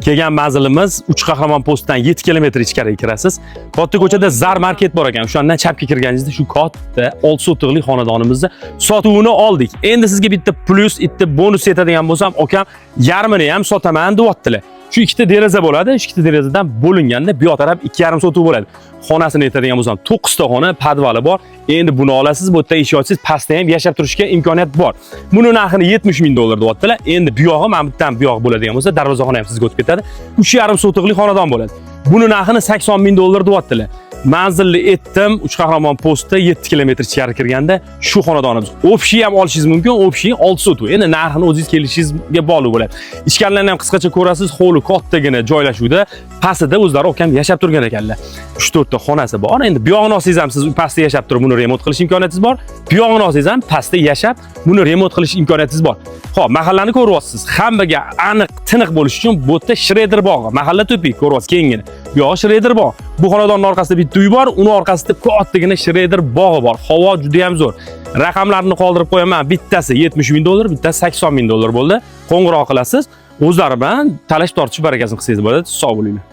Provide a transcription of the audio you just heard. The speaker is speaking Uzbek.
Kelgan manzilimiz Uch Qahramon postdan 7 kilometr ichkariga kirasiz. Katta ko'chada Zar market bor ekan. O'shandan chapga kirganingizda shu katta 6 sotixlik xonadonimizni sotuvini oldik. Endi sizga bitta plus, bitta bonus yetadigan bo'lsam, akam yarmini ham sotaman deyaptilar. Shu ikkita deraza bo'ladi. Shu ikkita derazadan bo'linganda bu yoq taraf 2,5 sotuv bo'ladi. Xonasini aytadigan bo'lsam 9 ta xona, podvali bor. Endi buni olasiz, bu yerda ish ochsiz, pastda ham yashab turishga imkoniyat bor. Buni narxini 70 ming dollar deyaptilar. Endi bu yog'i mana bittadan bu yog' bo'ladigan bo'lsa, darvozaxona ham sizga o'tib ketadi. 3,5 sotiqli xonadon bo'ladi. Buni narxini 80 ming dollar deyaptilar. Manzilni aytdim, Uch Qahramon postda 7 kilometr ichkari kirganda shu xonadonimiz. Общий ham olishingiz mumkin, общий 6 sotuv. Endi narxini o'zingiz kelishingizga bog'liq bo'ladi. Ichkarilarni ham qisqacha ko'rasiz, hovli kattagina joylashuvda, pastida o'zlari akam yashab turgan ekanlar. 3-4 ta xonasi bor. Endi bu yog'ini olsangiz ham siz pastda yashab turib buni remont qilish imkoniyatingiz bor. Bu yog'ini olsangiz ham pastda yashab buni remont qilish imkoniyatingiz bor. Xo'p, mahallani ko'ryapsiz. Hammaga aniq, tiniq bo'lish uchun bu yerda Shredder bog'i, mahalla to'pi ko'ryapsiz kengini. Bu yog'i Shredder bog'. Bu xonadonning orqasida bitta uy bor, uni orqasida kattagina Shredder bog'i bor. Havo juda ham zo'r. Raqamlarni qoldirib qo'yaman. Bittasi 70 ming dollar, bittasi 80 ming dollar bo'ldi. Qo'ng'iroq qilasiz. O'zlari bilan talash tortish barakasini qilsangiz bo'ladi. Sog' bo'linglar.